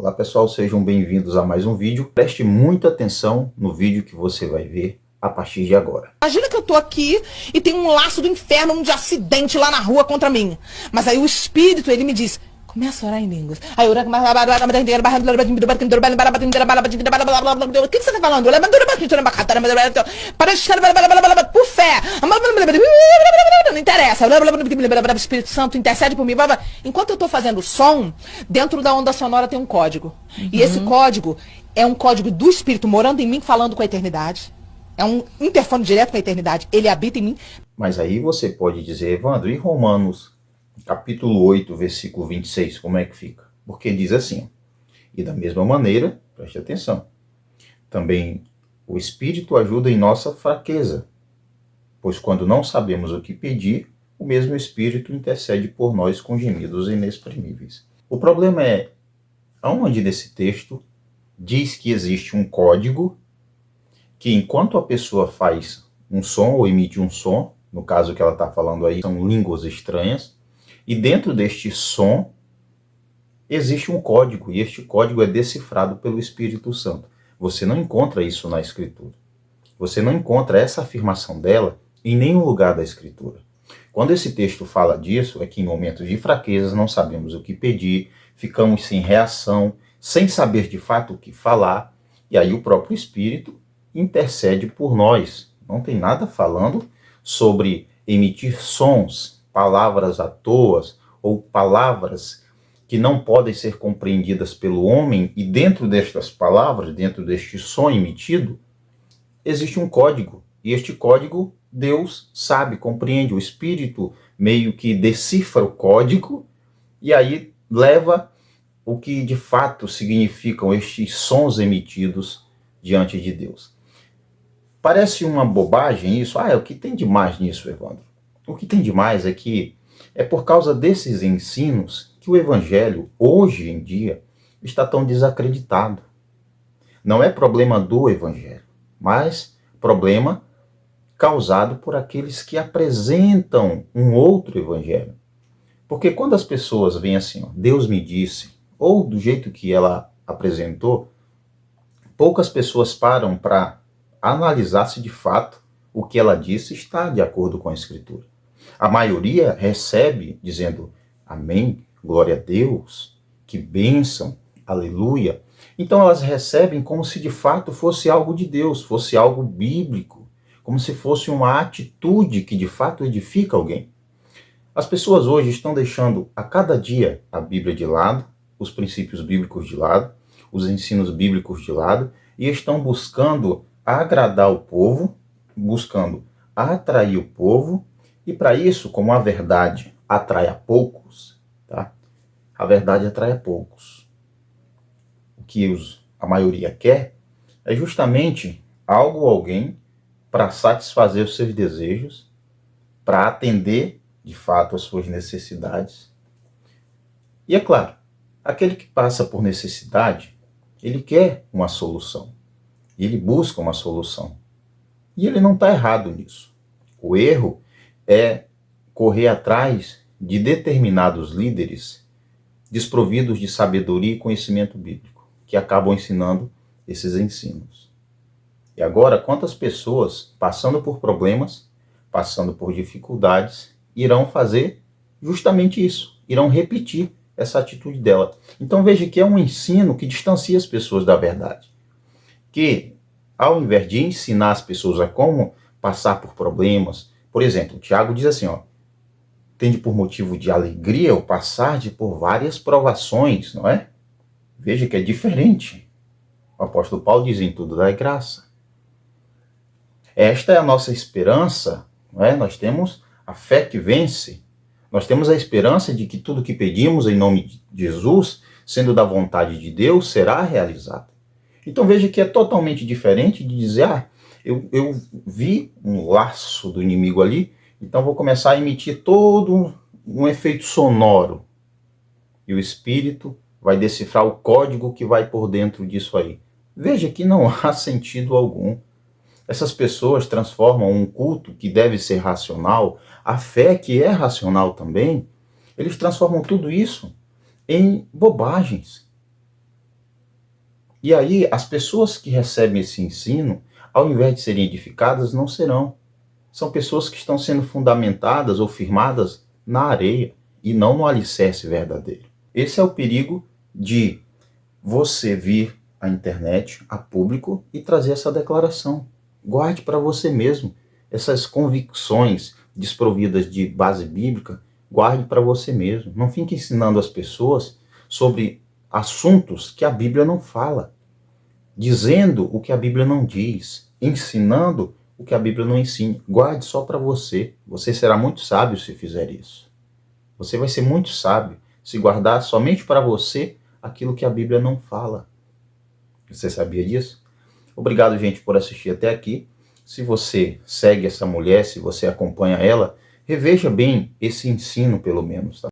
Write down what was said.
Olá pessoal, sejam bem-vindos a mais um vídeo. Preste muita atenção no vídeo que você vai ver a partir de agora. Imagina que eu tô aqui e tem um laço do inferno de acidente lá na rua contra mim. Mas aí o espírito, ele me diz, começa a orar em línguas. Aí o que você tá falando? Por fé. Não interessa. O Espírito Santo intercede por mim. Enquanto eu tô fazendo som, dentro da onda sonora tem um código. E esse código é um código do Espírito morando em mim, falando com a eternidade. É um interfone direto com a eternidade. Ele habita em mim. Mas aí você pode dizer, Evandro, e Romanos, capítulo 8, versículo 26, como é que fica? Porque diz assim, e da mesma maneira, preste atenção, também o Espírito ajuda em nossa fraqueza, pois quando não sabemos o que pedir, o mesmo Espírito intercede por nós com gemidos inexprimíveis. O problema é, aonde nesse texto diz que existe um código que enquanto a pessoa faz um som ou emite um som, no caso que ela está falando aí, são línguas estranhas, e dentro deste som existe um código, e este código é decifrado pelo Espírito Santo. Você não encontra isso na Escritura. Você não encontra essa afirmação dela em nenhum lugar da Escritura. Quando esse texto fala disso, é que em momentos de fraqueza não sabemos o que pedir, ficamos sem reação, sem saber de fato o que falar, e aí o próprio Espírito intercede por nós. Não tem nada falando sobre emitir sons, palavras à toa, ou palavras que não podem ser compreendidas pelo homem, e dentro destas palavras, dentro deste som emitido, existe um código, e este código Deus sabe, compreende, o Espírito meio que decifra o código, e aí leva o que de fato significam estes sons emitidos diante de Deus. Parece uma bobagem isso. O que tem de mais nisso, Evandro? O que tem de mais é que é por causa desses ensinos que o Evangelho, hoje em dia, está tão desacreditado. Não é problema do Evangelho, mas problema causado por aqueles que apresentam um outro Evangelho. Porque quando as pessoas veem assim, Deus me disse, ou do jeito que ela apresentou, poucas pessoas param para analisar se de fato o que ela disse está de acordo com a Escritura. A maioria recebe dizendo amém, glória a Deus, que bênção, aleluia. Então elas recebem como se de fato fosse algo de Deus, fosse algo bíblico, como se fosse uma atitude que de fato edifica alguém. As pessoas hoje estão deixando a cada dia a Bíblia de lado, os princípios bíblicos de lado, os ensinos bíblicos de lado, e estão buscando agradar o povo, buscando atrair o povo, e para isso, como a verdade atrai a poucos, tá? A verdade atrai a poucos. O que a maioria quer é justamente algo ou alguém para satisfazer os seus desejos, para atender de fato as suas necessidades. E é claro, aquele que passa por necessidade, ele quer uma solução. Ele busca uma solução. E ele não está errado nisso. O erro é correr atrás de determinados líderes desprovidos de sabedoria e conhecimento bíblico, que acabam ensinando esses ensinos. E agora, quantas pessoas, passando por problemas, passando por dificuldades, irão fazer justamente isso, irão repetir essa atitude dela. Então veja que é um ensino que distancia as pessoas da verdade. Que, ao invés de ensinar as pessoas a como passar por problemas, por exemplo, o Tiago diz assim, tende por motivo de alegria o passar por várias provações, não é? Veja que é diferente. O apóstolo Paulo diz, em tudo dai graça. Esta é a nossa esperança, não é? Nós temos a fé que vence, nós temos a esperança de que tudo que pedimos em nome de Jesus, sendo da vontade de Deus, será realizado. Então veja que é totalmente diferente de dizer, eu vi um laço do inimigo ali, então vou começar a emitir todo um efeito sonoro. E o Espírito vai decifrar o código que vai por dentro disso aí. Veja que não há sentido algum. Essas pessoas transformam um culto que deve ser racional, a fé que é racional também, eles transformam tudo isso em bobagens. E aí, as pessoas que recebem esse ensino, ao invés de serem edificadas, não serão. São pessoas que estão sendo fundamentadas ou firmadas na areia e não no alicerce verdadeiro. Esse é o perigo de você vir à internet, a público, e trazer essa declaração. Guarde para você mesmo. Essas convicções desprovidas de base bíblica, guarde para você mesmo. Não fique ensinando as pessoas sobre assuntos que a Bíblia não fala, dizendo o que a Bíblia não diz, ensinando o que a Bíblia não ensina. Guarde só para você. Você será muito sábio se fizer isso. Você vai ser muito sábio se guardar somente para você aquilo que a Bíblia não fala. Você sabia disso? Obrigado, gente, por assistir até aqui. Se você segue essa mulher, se você acompanha ela, reveja bem esse ensino, pelo menos, tá?